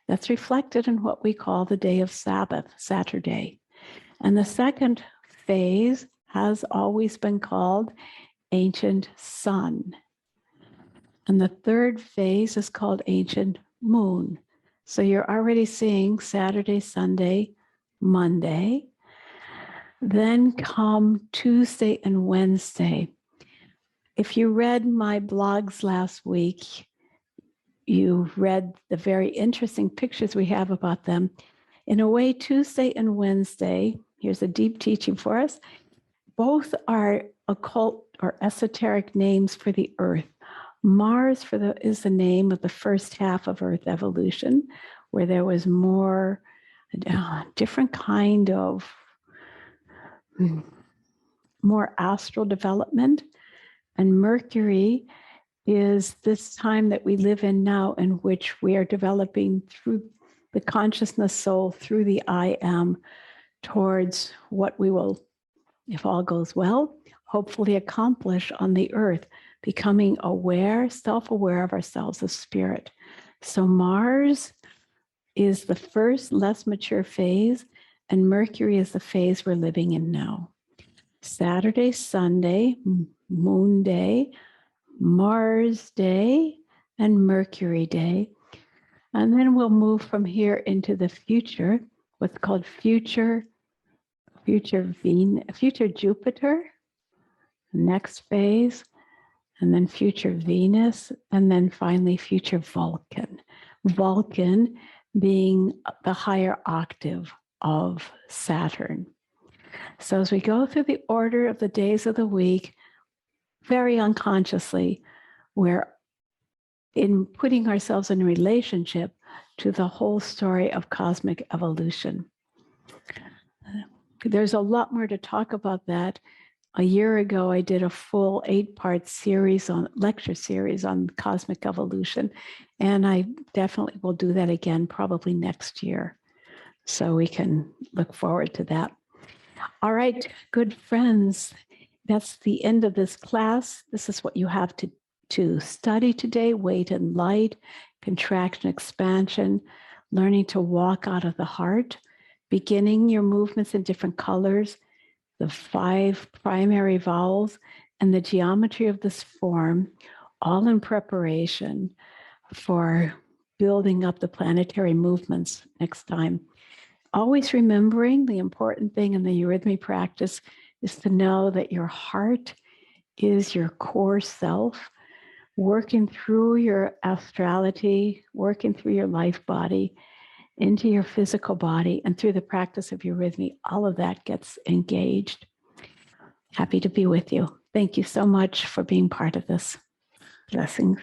That's reflected in what we call the day of Sabbath, Saturday. And the second phase has always been called ancient Sun. And the third phase is called ancient Moon. So you're already seeing Saturday, Sunday, Monday. Then come Tuesday and Wednesday. If you read my blogs last week, you read the very interesting pictures we have about them. In a way, Tuesday and Wednesday, here's a deep teaching for us, both are occult or esoteric names for the Earth. Mars is the name of the first half of Earth evolution, where there was more different kind of more astral development. And Mercury is this time that we live in now, in which we are developing through the consciousness soul, through the I am, towards what we will, if all goes well, hopefully accomplish on the Earth, becoming aware, self-aware of ourselves as spirit. So Mars is the first, less mature phase, and Mercury is the phase we're living in now. Saturday, Sunday, Moon Day, Mars Day, and Mercury Day. And then we'll move from here into the future, what's called future Jupiter, next phase, and then future Venus, and then finally future Vulcan. Vulcan being the higher octave of Saturn. So as we go through the order of the days of the week, very unconsciously, we're in putting ourselves in relationship to the whole story of cosmic evolution. There's a lot more to talk about that. A year ago, I did a full 8-part lecture series on cosmic evolution, and I definitely will do that again probably next year. So we can look forward to that. All right, good friends, that's the end of this class. This is what you have to study today: weight and light, contraction, expansion, learning to walk out of the heart, beginning your movements in different colors, the 5 primary vowels, and the geometry of this form, all in preparation for building up the planetary movements next time. Always remembering the important thing in the Eurythmy practice is to know that your heart is your core self, working through your astrality, working through your life body, into your physical body, and through the practice of Eurythmy, all of that gets engaged. Happy to be with you. Thank you so much for being part of this. Blessings.